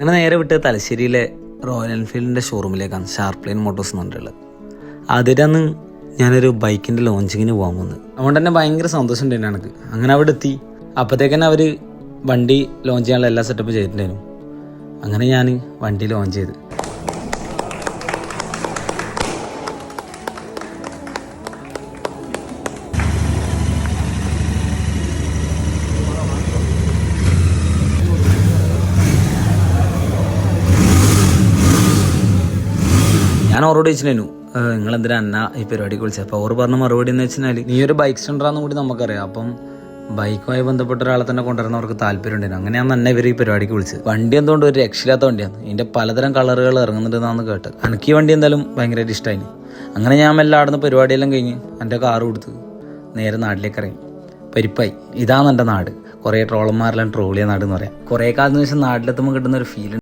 അങ്ങനെ നേരെ വിട്ട് തലശ്ശേരിയിലെ റോയൽ എൻഫീൽഡിൻ്റെ ഷോറൂമിലേക്കാണ് ഷാർപ്ലെയിൻ മോട്ടോഴ്സ് എന്ന് പറഞ്ഞിട്ടുള്ളത്. അതിലന്ന് ഞാനൊരു ബൈക്കിൻ്റെ ലോഞ്ചിങ്ങിന് പോകാൻ വന്നത്. അതുകൊണ്ട് തന്നെ ഭയങ്കര സന്തോഷം ഉണ്ടായിരുന്നു എനിക്ക്. അങ്ങനെ അവിടെ എത്തി. അപ്പോഴത്തേക്കന്നെ അവർ വണ്ടി ലോഞ്ച് ചെയ്യാനുള്ള എല്ലാ സെറ്റപ്പും ചെയ്തിട്ടുണ്ടായിരുന്നു. അങ്ങനെ ഞാൻ വണ്ടി ലോഞ്ച് ചെയ്ത്. ഞാൻ അവരോട് ചോദിച്ചിട്ടുണ്ടായിരുന്നു, നിങ്ങളെന്തിനാ എന്നാ ഈ പരിപാടിക്ക് വിളിച്ചത്? അപ്പോൾ അവർ പറഞ്ഞ മറുപടി എന്ന് വെച്ചാൽ, നീ ഒരു ബൈക്ക് സെൻ്ററാന്ന് കൂടി നമുക്കറിയാം, അപ്പം ബൈക്കുമായി ബന്ധപ്പെട്ട ഒരാളെ തന്നെ കൊണ്ടുവരുന്നവർക്ക് താല്പര്യം ഉണ്ടായിരുന്നു. അങ്ങനെയാണ് തന്നെ ഇവർ ഈ പരിപാടിക്ക് വിളിച്ചത്. വണ്ടി എന്തുകൊണ്ട് ഒരു രക്ഷയില്ലാത്ത വണ്ടിയാണ്. ഇതിൻ്റെ പലതരം കളറുകൾ ഇറങ്ങുന്നുണ്ടെന്നാണ് കേട്ടത്. എനിക്ക് ഈ വണ്ടി എന്തായാലും ഭയങ്കരമായിട്ട് ഇഷ്ടമായി. അങ്ങനെ ഞാൻ മെല്ലെ ആടുന്ന പരിപാടിയെല്ലാം കഴിഞ്ഞ് എൻ്റെ കാറ് കൊടുത്ത് നേരെ നാട്ടിലേക്ക് ഇറങ്ങി. പരിപ്പായി. ഇതാണ് എൻ്റെ നാട്. കുറേ ട്രോളന്മാരെല്ലാം ട്രോൾ ചെയ്യുന്ന നാട് എന്ന് പറയാം. കുറേ കാലത്തിന് ശേഷം നാട്ടിലെത്തുമ്പോൾ കിട്ടുന്ന ഒരു ഫീൽ